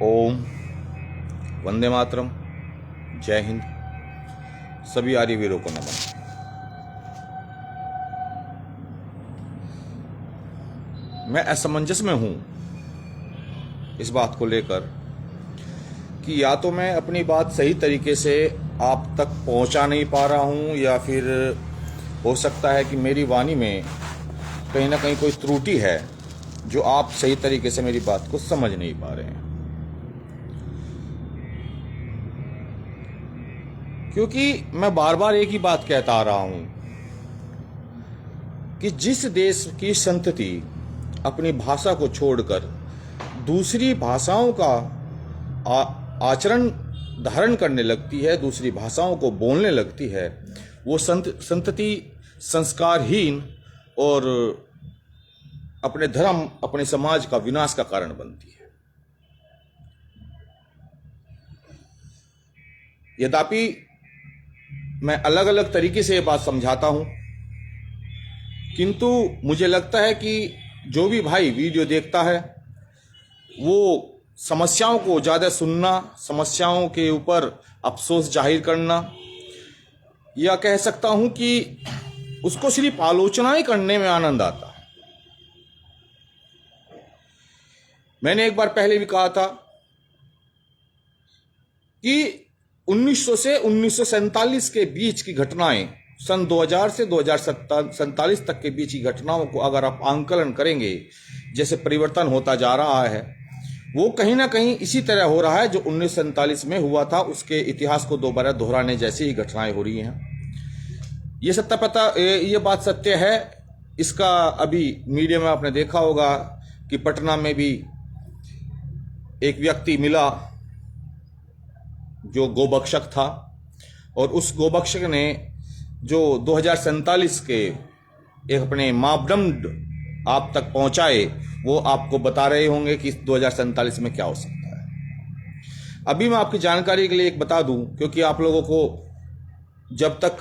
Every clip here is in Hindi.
ओम, वंदे मातरम, जय हिंद। सभी आर्य वीरों को नमन। मैं असमंजस में हूं इस बात को लेकर कि या तो मैं अपनी बात सही तरीके से आप तक पहुंचा नहीं पा रहा हूं, या फिर हो सकता है कि मेरी वाणी में कहीं ना कहीं कोई त्रुटि है जो आप सही तरीके से मेरी बात को समझ नहीं पा रहे हैं। क्योंकि मैं बार बार एक ही बात कहता आ रहा हूं कि जिस देश की संतति अपनी भाषा को छोड़कर दूसरी भाषाओं का आचरण धारण करने लगती है, दूसरी भाषाओं को बोलने लगती है, वो संतति संस्कारहीन और अपने धर्म, अपने समाज का विनाश का कारण बनती है। यद्यपि मैं अलग अलग तरीके से ये बात समझाता हूं, किंतु मुझे लगता है कि जो भी भाई वीडियो देखता है वो समस्याओं को ज़्यादा सुनना, समस्याओं के ऊपर अफसोस जाहिर करना, या कह सकता हूं कि उसको सिर्फ आलोचना ही करने में आनंद आता है। मैंने एक बार पहले भी कहा था कि 1900 से 1947 के बीच की घटनाएं, सन 2000 से 2047 तक के बीच की घटनाओं को अगर आप आंकलन करेंगे, जैसे परिवर्तन होता जा रहा है, वो कहीं ना कहीं इसी तरह हो रहा है जो 1947 में हुआ था। उसके इतिहास को दोबारा दोहराने जैसी ही घटनाएं हो रही हैं। ये बात सत्य है। इसका अभी मीडिया में आपने देखा होगा कि पटना में भी एक व्यक्ति मिला जो गोभक्षक था, और उस गोभक्षक ने जो 2047 के एक अपने मापदंड आप तक पहुंचाए, वो आपको बता रहे होंगे कि 2047 में क्या हो सकता है। अभी मैं आपकी जानकारी के लिए एक बता दूं, क्योंकि आप लोगों को जब तक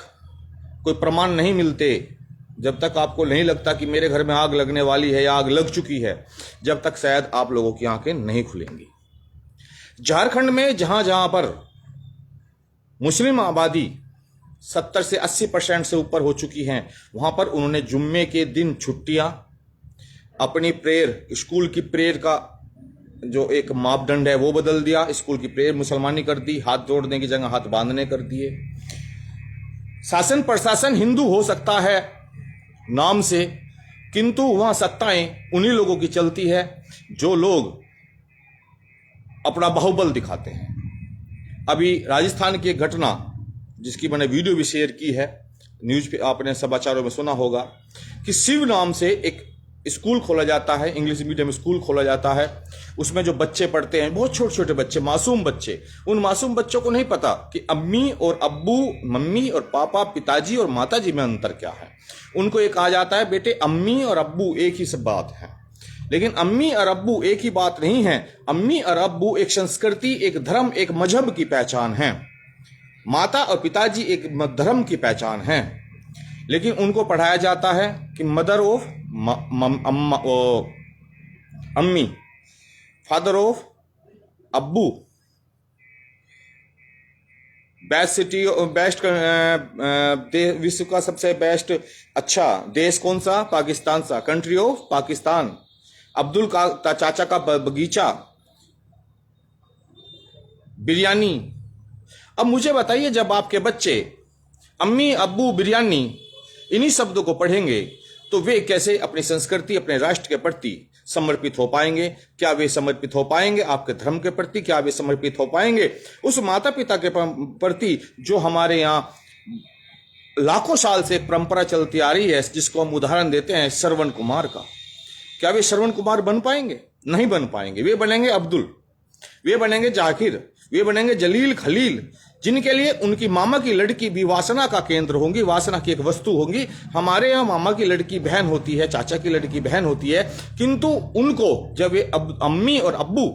कोई प्रमाण नहीं मिलते, जब तक आपको नहीं लगता कि मेरे घर में आग लगने वाली है या आग लग चुकी है, जब तक शायद आप लोगों की आंखें नहीं खुलेंगी। झारखंड में जहां जहां पर मुस्लिम आबादी 70 से 80% से ऊपर हो चुकी हैं, वहां पर उन्होंने जुम्मे के दिन छुट्टियां, अपनी प्रेयर, स्कूल की प्रेयर का जो एक मापदंड है वो बदल दिया। स्कूल की प्रेयर मुसलमानी कर दी, हाथ जोड़ने की जगह हाथ बांधने कर दिए। शासन प्रशासन हिंदू हो सकता है नाम से, किंतु वहां सत्ताएं उन्हीं लोगों की चलती है जो लोग अपना बाहुबल दिखाते हैं। अभी राजस्थान की एक घटना जिसकी मैंने वीडियो भी शेयर की है, न्यूज पे आपने समाचारों में सुना होगा कि शिव नाम से एक स्कूल खोला जाता है, इंग्लिश मीडियम स्कूल खोला जाता है। उसमें जो बच्चे पढ़ते हैं, बहुत छोटे छोटे बच्चे, मासूम बच्चे, उन मासूम बच्चों को नहीं पता कि अम्मी और अब्बू, मम्मी और पापा, पिताजी और माताजी में अंतर क्या है। उनको ये कहा जाता है, बेटे अम्मी और अब्बू एक ही सब बात है। लेकिन अम्मी और अब्बू एक ही बात नहीं है। अम्मी और अब्बू एक संस्कृति, एक धर्म, एक मजहब की पहचान है। माता और पिताजी एक धर्म की पहचान है। लेकिन उनको पढ़ाया जाता है कि मदर ऑफ अम्मी, फादर ऑफ अब्बू, बेस्ट सिटी, बेस्ट विश्व का सबसे बेस्ट अच्छा देश कौन सा? पाकिस्तान सा, कंट्री ऑफ पाकिस्तान, अब्दुल का चाचा का बगीचा, बिरयानी। अब मुझे बताइए, जब आपके बच्चे अम्मी, अब्बू, बिरयानी इन्हीं शब्दों को पढ़ेंगे तो वे कैसे अपनी संस्कृति, अपने राष्ट्र के प्रति समर्पित हो पाएंगे? क्या वे समर्पित हो पाएंगे आपके धर्म के प्रति? क्या वे समर्पित हो पाएंगे उस माता पिता के प्रति जो हमारे यहाँ लाखों साल से परंपरा चलती आ रही है, जिसको हम उदाहरण देते हैं श्रवण कुमार का? क्या वे श्रवण कुमार बन पाएंगे? नहीं बन पाएंगे। वे बनेंगे अब्दुल, वे बनेंगे जाकिर, वे बनेंगे जलील, खलील, जिनके लिए उनकी मामा की लड़की भी वासना का केंद्र होंगी, वासना की एक वस्तु होंगी। हमारे यहाँ मामा की लड़की बहन होती है, चाचा की लड़की बहन होती है, किंतु उनको जब वे अम्मी और अब्बू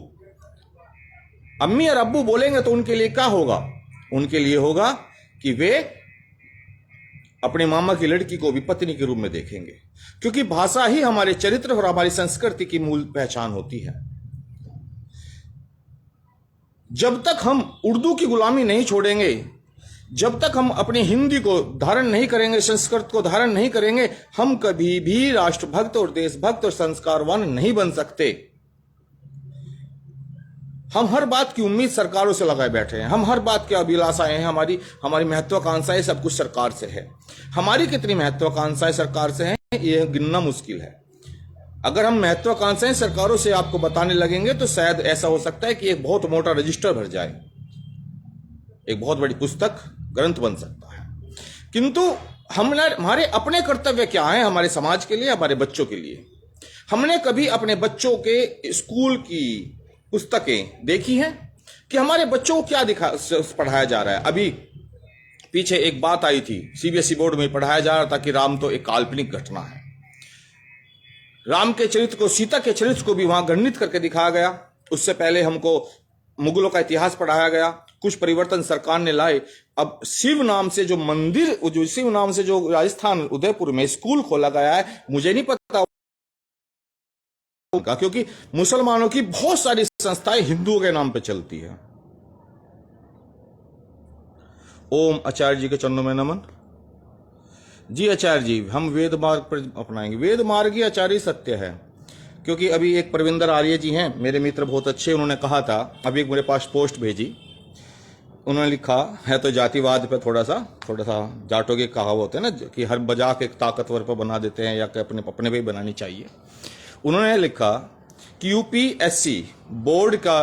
बोलेंगे तो उनके लिए क्या होगा? उनके लिए होगा कि वे अपने मामा की लड़की को भी पत्नी के रूप में देखेंगे, क्योंकि भाषा ही हमारे चरित्र और हमारी संस्कृति की मूल पहचान होती है। जब तक हम उर्दू की गुलामी नहीं छोड़ेंगे, जब तक हम अपनी हिंदी को धारण नहीं करेंगे, संस्कृत को धारण नहीं करेंगे, हम कभी भी राष्ट्रभक्त और देशभक्त और संस्कारवान नहीं बन सकते। हम हर बात की उम्मीद सरकारों से लगाए बैठे हैं, हम हर बात की अभिलाषाएं हैं, हमारी महत्वाकांक्षाएं सब कुछ सरकार से है। हमारी कितनी महत्वाकांक्षाएं सरकार से हैं यह गिनना मुश्किल है। अगर हम महत्वाकांक्षाएं सरकारों से आपको बताने लगेंगे तो शायद ऐसा हो सकता है कि एक बहुत मोटा रजिस्टर भर जाए, एक बहुत बड़ी पुस्तक ग्रंथ बन सकता है। किंतु हमारे अपने कर्तव्य क्या हैं हमारे समाज के लिए, हमारे बच्चों के लिए? हमने कभी अपने बच्चों के स्कूल की पुस्तकें देखी हैं कि हमारे बच्चों को क्या पढ़ाया जा रहा है? अभी पीछे एक बात आई थी, सीबीएसई बोर्ड में पढ़ाया जा रहा था कि राम तो एक काल्पनिक घटना है। राम के चरित्र को, सीता के चरित्र को भी वहां वर्णित करके दिखाया गया। उससे पहले हमको मुगलों का इतिहास पढ़ाया गया, कुछ परिवर्तन सरकार ने लाए। अब शिव नाम से जो मंदिर, जो शिव नाम से जो राजस्थान उदयपुर में स्कूल खोला गया है, मुझे नहीं पता क्योंकि मुसलमानों की बहुत सारी संस्थाएं हिंदुओं के नाम पे चलती है। ओम आचार्य जी के चरणों में नमन। जी आचार्य जी, हम वेद मार्ग पर अपनाएंगे। वेद मार्ग ही आचार्य सत्य है, क्योंकि अभी एक प्रविंदर आर्य जी हैं, मेरे मित्र बहुत अच्छे, उन्होंने कहा था, अभी एक मेरे पास पोस्ट भेजी, उन्होंने लिखा है तो जातिवाद पे थोड़ा सा जाटों की कहावत है ना कि हर मजाक एक ताकतवर पर बना देते हैं या कि अपने पे बनानी चाहिए। उन्होंने लिखा कि यूपीएससी बोर्ड का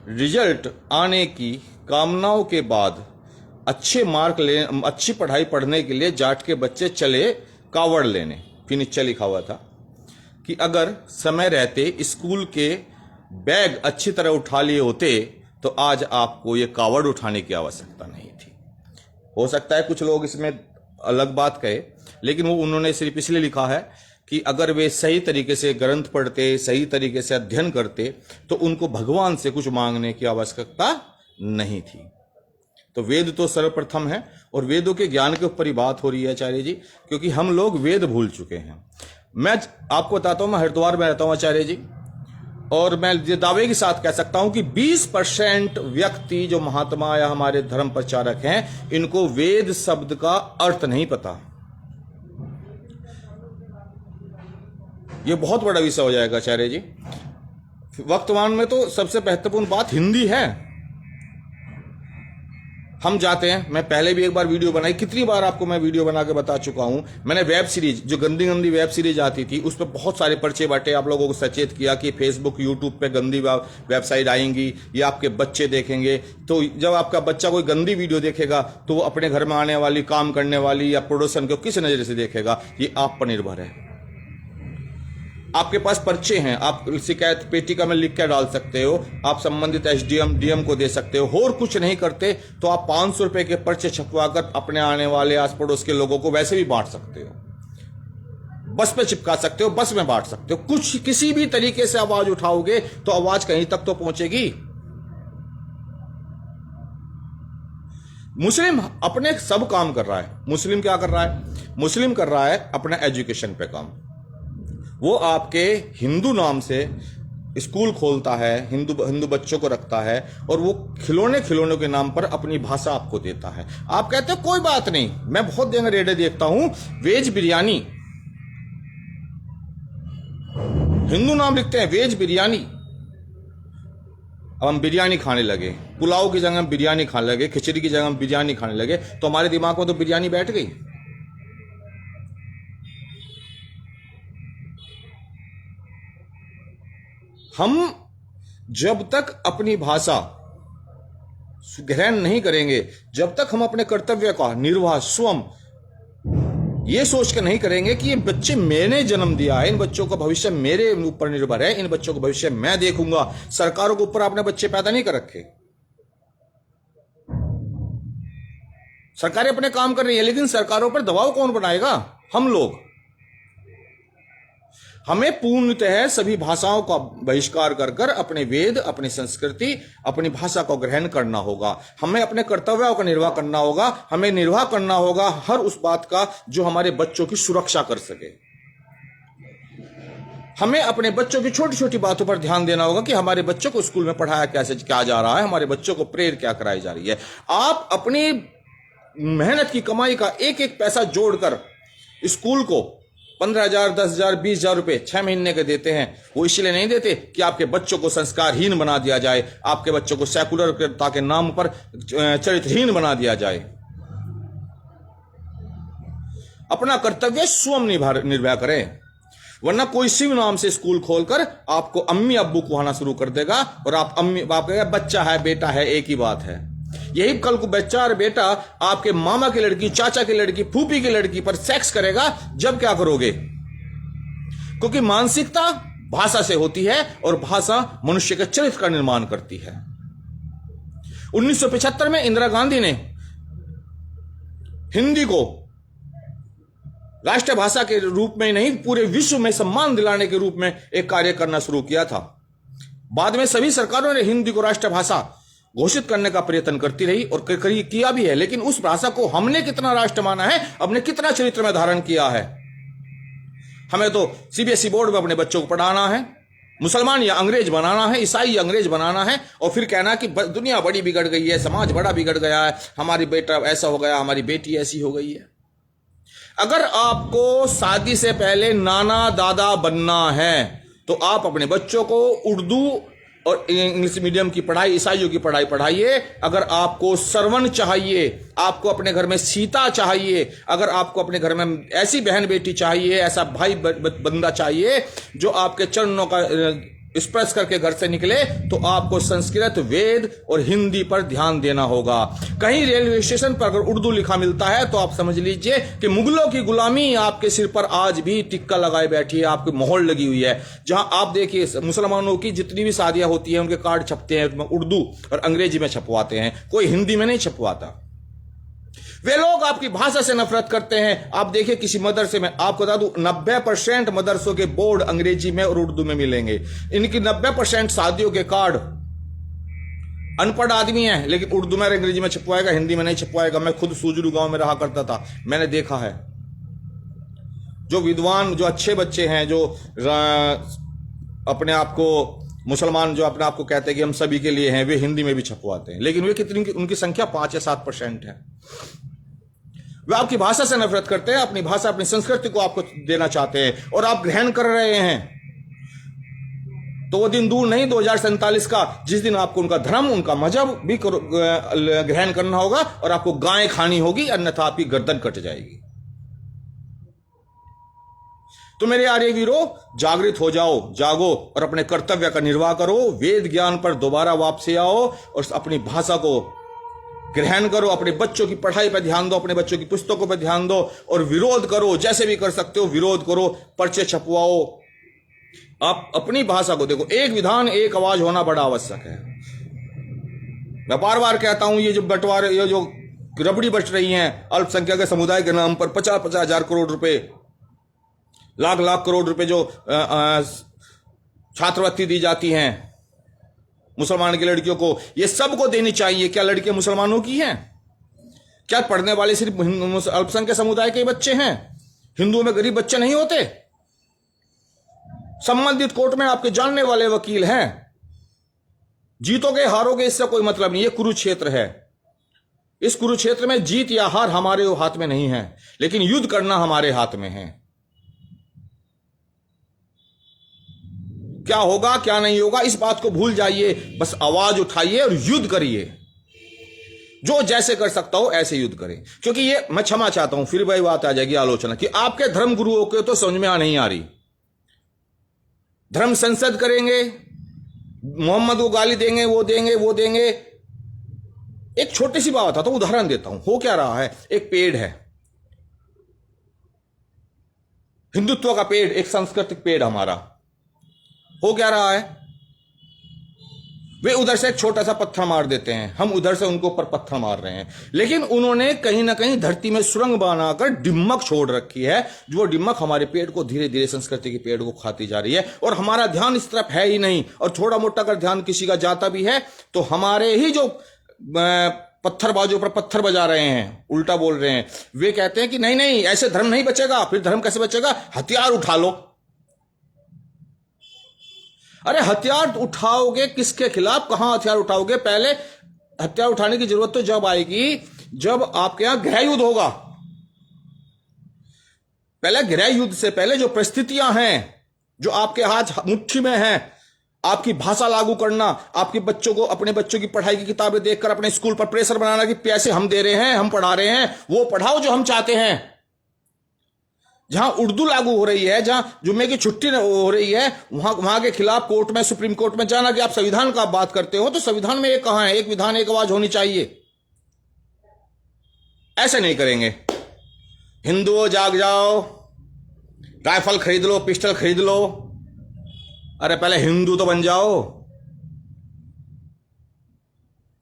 रिजल्ट आने की कामनाओं के बाद अच्छी पढ़ाई पढ़ने के लिए जाट के बच्चे चले कावड़ लेने। फिर नीचे लिखा हुआ था कि अगर समय रहते स्कूल के बैग अच्छी तरह उठा लिए होते तो आज आपको ये कावड़ उठाने की आवश्यकता नहीं थी। हो सकता है कुछ लोग इसमें अलग बात कहे, लेकिन वो उन्होंने सिर्फ इसलिए लिखा है कि अगर वे सही तरीके से ग्रंथ पढ़ते, सही तरीके से अध्ययन करते तो उनको भगवान से कुछ मांगने की आवश्यकता नहीं थी। तो वेद तो सर्वप्रथम है और वेदों के ज्ञान के ऊपर ही बात हो रही है आचार्य जी, क्योंकि हम लोग वेद भूल चुके हैं। मैं आपको बताता हूं, मैं हरिद्वार में रहता हूं आचार्य जी, और मैं ये दावे के साथ कह सकता हूं कि 20% व्यक्ति जो महात्मा या हमारे धर्म प्रचारक हैं, इनको वेद शब्द का अर्थ नहीं पता। ये बहुत बड़ा विषय हो जाएगा आचार्य जी। वर्तमान में तो सबसे महत्वपूर्ण बात हिंदी है। हम जाते हैं, मैं पहले भी एक बार वीडियो बनाई, कितनी बार आपको मैं वीडियो बना के बता चुका हूं। मैंने वेब सीरीज, जो गंदी गंदी वेब सीरीज आती थी, उस पर बहुत सारे पर्चे बांटे, आप लोगों को सचेत किया कि फेसबुक यूट्यूब पे गंदी वेबसाइट आएंगी, ये आपके बच्चे देखेंगे। तो जब आपका बच्चा कोई गंदी वीडियो देखेगा तो वो अपने घर में आने वाली, काम करने वाली या पड़ोसन को किस नजर से देखेगा, ये आप पर निर्भर है। आपके पास पर्चे हैं, आप शिकायत पेटिका में लिख कर डाल सकते हो, आप संबंधित एसडीएम डीएम को दे सकते हो। और कुछ नहीं करते तो आप 500 रुपए के पर्चे छपवाकर अपने आने वाले आस पड़ोस के लोगों को वैसे भी बांट सकते हो, बस पे चिपका सकते हो, बस में बांट सकते हो। कुछ किसी भी तरीके से आवाज उठाओगे तो आवाज कहीं तक तो पहुंचेगी। मुस्लिम अपने सब काम कर रहा है। मुस्लिम क्या कर रहा है? मुस्लिम कर रहा है अपना एजुकेशन पे काम। वो आपके हिंदू नाम से स्कूल खोलता है, हिंदू बच्चों को रखता है, और वो खिलौने के नाम पर अपनी भाषा आपको देता है। आप कहते हो कोई बात नहीं, मैं बहुत जगह रेडियो देखता हूं, वेज बिरयानी, हिंदू नाम लिखते हैं वेज बिरयानी। अब हम बिरयानी खाने लगे, पुलाव की जगह हम बिरयानी खाने लगे, खिचड़ी की जगह हम बिरयानी खाने लगे, तो हमारे दिमाग में तो बिरयानी बैठ गई। हम जब तक अपनी भाषा ग्रहण नहीं करेंगे, जब तक हम अपने कर्तव्य का निर्वाह स्वयं ये सोच कर नहीं करेंगे कि ये बच्चे मैंने जन्म दिया है, इन बच्चों का भविष्य मेरे ऊपर निर्भर है, इन बच्चों का भविष्य मैं देखूंगा। सरकारों के ऊपर आपने बच्चे पैदा नहीं कर रखे, सरकारें अपने काम कर रही है, लेकिन सरकारों पर दबाव कौन बनाएगा? हम लोग। हमें पूर्णतः सभी भाषाओं का बहिष्कार कर कर अपने वेद, अपनी संस्कृति, अपनी भाषा को ग्रहण करना होगा। हमें अपने कर्तव्यों का निर्वाह करना होगा। हमें निर्वाह करना होगा हर उस बात का जो हमारे बच्चों की सुरक्षा कर सके। हमें अपने बच्चों की छोटी छोटी बातों पर ध्यान देना होगा कि हमारे बच्चों को स्कूल में पढ़ाया कैसे क्या जा रहा है, हमारे बच्चों को प्रेयर क्या कराई जा रही है। आप अपनी मेहनत की कमाई का एक एक पैसा जोड़कर स्कूल को 15,000, 10,000, 20,000 रुपए 6 महीने के देते हैं। वो इसलिए नहीं देते कि आपके बच्चों को संस्कारहीन बना दिया जाए, आपके बच्चों को सेकुलरता के नाम पर चरित्रहीन बना दिया जाए। अपना कर्तव्य स्वयं निर्वाह करें, वरना कोई शिव नाम से स्कूल खोलकर आपको अम्मी अब्बू कहना शुरू कर देगा और आप कहेगा बच्चा है बेटा है एक ही बात है। यही कल को बच्चा और बेटा आपके मामा की लड़की, चाचा की लड़की, फूफी की लड़की पर सेक्स करेगा, जब क्या करोगे? क्योंकि मानसिकता भाषा से होती है और भाषा मनुष्य के चरित्र का निर्माण करती है। 1975 में इंदिरा गांधी ने हिंदी को राष्ट्र भाषा के रूप में नहीं पूरे विश्व में सम्मान दिलाने के रूप में एक कार्य करना शुरू किया था। बाद में सभी सरकारों ने हिंदी को राष्ट्र भाषा घोषित करने का प्रयत्न करती रही और किया भी है, लेकिन उस भाषा को हमने कितना राष्ट्र माना है, हमने कितना चरित्र में धारण किया है? हमें तो सीबीएसई बोर्ड में अपने बच्चों को पढ़ाना है, मुसलमान या अंग्रेज बनाना है, ईसाई या अंग्रेज बनाना है, और फिर कहना कि दुनिया बड़ी बिगड़ गई है, समाज बड़ा बिगड़ गया है, हमारी बेटा ऐसा हो गया, हमारी बेटी ऐसी हो गई है। अगर आपको शादी से पहले नाना दादा बनना है तो आप अपने बच्चों को उर्दू और इंग्लिश मीडियम की पढ़ाई, ईसाइयों की पढ़ाई पढ़ाइए। अगर आपको सरवन चाहिए, आपको अपने घर में सीता चाहिए, अगर आपको अपने घर में ऐसी बहन बेटी चाहिए, ऐसा भाई बंदा चाहिए जो आपके चरणों का स्पर्श करके घर से निकले, तो आपको संस्कृत, वेद और हिंदी पर ध्यान देना होगा। कहीं रेलवे स्टेशन पर अगर उर्दू लिखा मिलता है तो आप समझ लीजिए कि मुगलों की गुलामी आपके सिर पर आज भी टिक्का लगाए बैठी है, आपकी मोहर लगी हुई है। जहां आप देखिए मुसलमानों की जितनी भी शादियां होती हैं उनके कार्ड छपते हैं उर्दू और अंग्रेजी में छपवाते हैं, कोई हिंदी में नहीं छपवाता। वे लोग आपकी भाषा से नफरत करते हैं। आप देखिए किसी मदरसे में, आपको बता दूं 90% मदरसों के बोर्ड अंग्रेजी में और उर्दू में मिलेंगे। इनकी 90% शादियों के कार्ड अनपढ़ आदमी है लेकिन उर्दू में और अंग्रेजी में छपवाएगा, हिंदी में नहीं छपवाएगा। मैं खुद सूजरू गांव में रहा करता था, मैंने देखा है। जो विद्वान, जो अच्छे बच्चे हैं, जो अपने आप को मुसलमान जो अपने आप को कहते हैं कि हम सभी के लिए हैं, वे हिंदी में भी छपवाते हैं, लेकिन वे कितनी, उनकी संख्या 5 या 7% है। वे आपकी भाषा से नफरत करते हैं, अपनी भाषा, अपनी संस्कृति को आपको देना चाहते हैं और आप ग्रहण कर रहे हैं। तो वो दिन दूर नहीं 2047 का, जिस दिन आपको उनका धर्म, उनका मजहब भी ग्रहण करना होगा और आपको गाय खानी होगी, अन्यथा आपकी गर्दन कट जाएगी। तो मेरे आर्य वीरों, जागृत हो जाओ, जागो और अपने कर्तव्य का निर्वाह करो। वेद ज्ञान पर दोबारा वापसी आओ और अपनी भाषा को ग्रहण करो। अपने बच्चों की पढ़ाई पर ध्यान दो, अपने बच्चों की पुस्तकों पर ध्यान दो और विरोध करो, जैसे भी कर सकते हो विरोध करो, पर्चे छपवाओ। आप अपनी भाषा को देखो, एक विधान एक आवाज होना बड़ा आवश्यक है। मैं बार बार कहता हूं, ये जो बंटवारे, ये जो रबड़ी बच रही हैं अल्पसंख्यक समुदाय के नाम पर 50-50 हजार करोड़ रुपए, लाख करोड़ रुपए जो छात्रवृत्ति दी जाती हैं मुसलमान की लड़कियों को, ये सबको देनी चाहिए। क्या लड़कियां मुसलमानों की हैं? क्या पढ़ने वाले सिर्फ अल्पसंख्यक समुदाय के बच्चे हैं? हिंदुओं में गरीब बच्चे नहीं होते? संबंधित कोर्ट में आपके जानने वाले वकील हैं। जीतोगे हारोगे इससे कोई मतलब नहीं, ये कुरुक्षेत्र है। इस कुरुक्षेत्र में जीत या हार हमारे हाथ में नहीं है, लेकिन युद्ध करना हमारे हाथ में है। क्या होगा क्या नहीं होगा इस बात को भूल जाइए, बस आवाज उठाइए और युद्ध करिए। जो जैसे कर सकता हो ऐसे युद्ध करें। क्योंकि ये मैं क्षमा चाहता हूं, फिर वही बात आ जाएगी आलोचना कि आपके धर्म गुरुओं के तो समझ में नहीं आ रही। धर्म संसद करेंगे, मोहम्मद को गाली देंगे, वो देंगे। एक छोटी सी बात था तो उदाहरण देता हूं। हो क्या रहा है, एक पेड़ है, हिंदुत्व का पेड़, एक सांस्कृतिक पेड़ हमारा। हो क्या रहा है, वे उधर से एक छोटा सा पत्थर मार देते हैं, हम उधर से उनको ऊपर पत्थर मार रहे हैं। लेकिन उन्होंने कहीं ना कहीं धरती में सुरंग बनाकर डिम्मक छोड़ रखी है, जो डिम्मक हमारे पेड़ को धीरे धीरे, संस्कृति के पेड़ को खाती जा रही है। और हमारा ध्यान इस तरफ है ही नहीं। और थोड़ा मोटा अगर ध्यान किसी का जाता भी है तो हमारे ही जो पत्थरबाजों पर पत्थर बजा रहे हैं, उल्टा बोल रहे हैं, वे कहते हैं कि नहीं ऐसे धर्म नहीं बचेगा। फिर धर्म कैसे बचेगा? हथियार उठा लो। अरे हथियार उठाओगे किसके खिलाफ, कहां हथियार उठाओगे? पहले हथियार उठाने की जरूरत तो जब आएगी जब आपके यहां गृह युद्ध होगा। पहले गृह युद्ध से पहले जो परिस्थितियां हैं जो आपके हाथ मुट्ठी में हैं, आपकी भाषा लागू करना, आपके बच्चों को अपने बच्चों की पढ़ाई की किताबें देखकर अपने स्कूल पर प्रेशर बनाना कि पैसे हम दे रहे हैं, हम पढ़ा रहे हैं, वो पढ़ाओ जो हम चाहते हैं। जहां उर्दू लागू हो रही है, जहां जुम्मे की छुट्टी हो रही है, वहां के खिलाफ कोर्ट में, सुप्रीम कोर्ट में जाना कि आप संविधान का बात करते हो, तो संविधान में एक कहां है, एक विधान एक आवाज होनी चाहिए। ऐसे नहीं करेंगे। हिंदुओं जाग जाओ, राइफल खरीद लो, पिस्टल खरीद लो। अरे पहले हिंदू तो बन जाओ।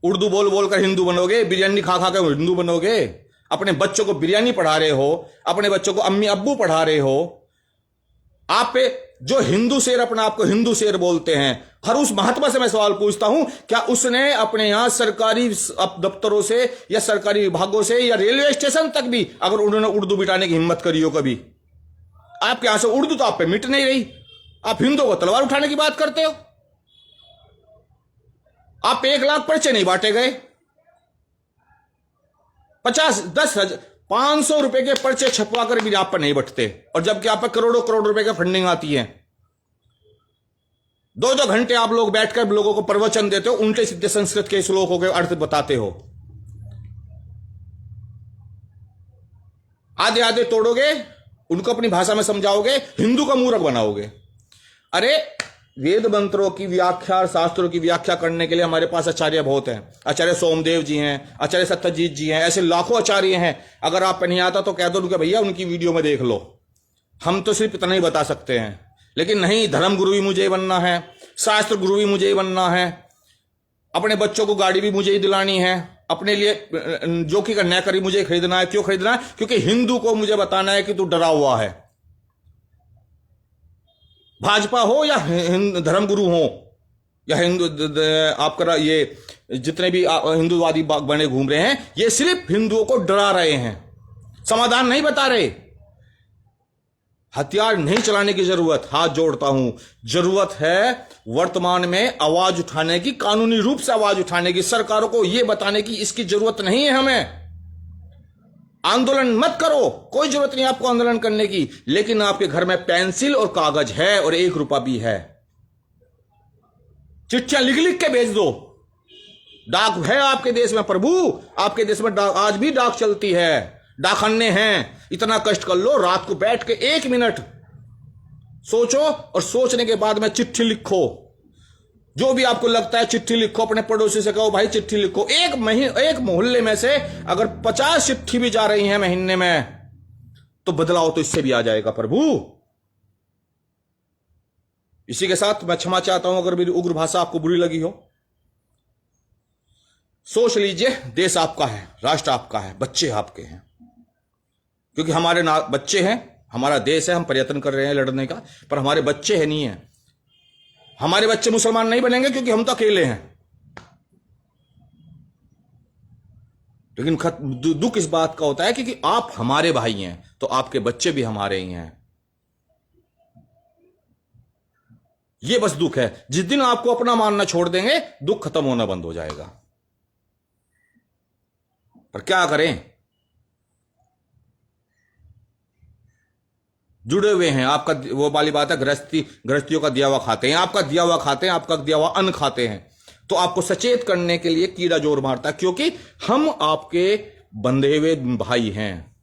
उर्दू बोल बोल कर हिंदू बनोगे, बिरयानी खा खा कर हिंदू बनोगे। अपने बच्चों को बिरयानी पढ़ा रहे हो, अपने बच्चों को अम्मी अब्बू पढ़ा रहे हो। आप पे जो हिंदू शेर अपने आप को हिंदू शेर बोलते हैं, हर उस महात्मा से मैं सवाल पूछता हूं, क्या उसने अपने यहां सरकारी दफ्तरों से या सरकारी विभागों से या रेलवे स्टेशन तक भी अगर उन्होंने उर्दू मिटाने की हिम्मत करी हो कभी? आपके यहां से उर्दू तो आप पे मिट नहीं रही, आप हिंदुओं को तलवार उठाने की बात करते हो। आप 1 लाख पर्चे नहीं बांटे गए, 50, 10,000, 500 रुपए के पर्चे छपवा कर भी आप पर नहीं बटते, और जबकि आप पर करोड़ों करोड़ रुपए की फंडिंग आती है। 2-2 घंटे आप लोग बैठकर लोगों को प्रवचन देते हो, उल्टे सीधे संस्कृत के श्लोकों के अर्थ बताते हो। आधे आधे तोड़ोगे, उनको अपनी भाषा में समझाओगे, हिंदू का मूर्ख बनाओगे। अरे वेद मंत्रों की व्याख्या, शास्त्रों की व्याख्या करने के लिए हमारे पास आचार्य बहुत हैं। आचार्य सोमदेव जी हैं, आचार्य सत्यजीत जी हैं, ऐसे लाखों आचार्य हैं। अगर आप पे नहीं आता तो कह दो उनके भैया उनकी वीडियो में देख लो, हम तो सिर्फ इतना ही बता सकते हैं। लेकिन नहीं, धर्म गुरु भी मुझे ही बनना है, शास्त्र गुरु भी मुझे ही बनना है, अपने बच्चों को गाड़ी भी मुझे ही दिलानी है, अपने लिए जो कि करना है करी मुझे खरीदना है। क्यों खरीदना है? क्योंकि हिंदू को मुझे बताना है कि तू डरा हुआ है। भाजपा हो या धर्मगुरु हो या हिंदू, आपका ये जितने भी हिंदूवादी बने घूम रहे हैं, ये सिर्फ हिंदुओं को डरा रहे हैं, समाधान नहीं बता रहे। हथियार नहीं चलाने की जरूरत, हाथ जोड़ता हूं, जरूरत है वर्तमान में आवाज उठाने की, कानूनी रूप से आवाज उठाने की, सरकारों को यह बताने की इसकी जरूरत नहीं है हमें। आंदोलन मत करो, कोई जरूरत नहीं आपको आंदोलन करने की, लेकिन आपके घर में पेंसिल और कागज है और 1 रुपया भी है, चिट्ठियां लिख लिख के भेज दो। डाक है आपके देश में प्रभु, आपके देश में आज भी डाक चलती है, डाकखाने हैं। इतना कष्ट कर लो, रात को बैठ के 1 मिनट सोचो और सोचने के बाद में चिट्ठी लिखो। जो भी आपको लगता है चिट्ठी लिखो, अपने पड़ोसी से कहो भाई चिट्ठी लिखो। एक मोहल्ले में से अगर 50 चिट्ठी भी जा रही हैं महीने में, तो बदलाव तो इससे भी आ जाएगा प्रभु। इसी के साथ मैं क्षमा चाहता हूं अगर मेरी उग्र भाषा आपको बुरी लगी हो। सोच लीजिए, देश आपका है, राष्ट्र आपका है, बच्चे आपके हैं, क्योंकि हमारे बच्चे हैं, हमारा देश है, हम प्रयत्न कर रहे हैं लड़ने का, पर हमारे बच्चे है नहीं है। हमारे बच्चे मुसलमान नहीं बनेंगे क्योंकि हम तो अकेले हैं। लेकिन दुख इस बात का होता है क्योंकि आप हमारे भाई हैं, तो आपके बच्चे भी हमारे ही हैं। ये बस दुख है। जिस दिन आपको अपना मानना छोड़ देंगे, दुख खत्म होना बंद हो जाएगा। पर क्या करें, जुड़े हुए हैं। आपका वो वाली बात है, गृहस्थियों का दिया हुआ खाते हैं, आपका दिया हुआ खाते हैं, आपका दिया हुआ अन्न खाते हैं। तो आपको सचेत करने के लिए कीड़ा जोर मारता है, क्योंकि हम आपके बंधे हुए भाई हैं।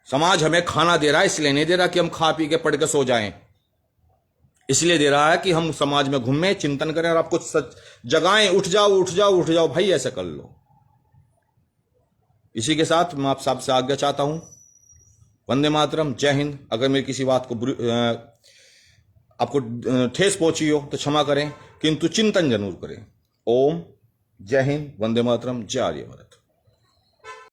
समाज हमें खाना दे रहा है, इसलिए नहीं दे रहा कि हम खा पी के पढ़ के सो जाएं, इसलिए दे रहा है कि हम समाज में घूमें, चिंतन करें और आपको सच जगाएं। उठ जाओ उठ जाओ उठ जाओ भाई, ऐसा कर लो। इसी के साथ मैं आप सबसे आज्ञा चाहता हूं। वंदे मातरम, जय हिंद। अगर मेरी किसी बात को आपको ठेस पहुंची हो तो क्षमा करें, किंतु चिंतन जरूर करें। ओम, जय हिंद, वंदे मातरम, जय आर्य भारत।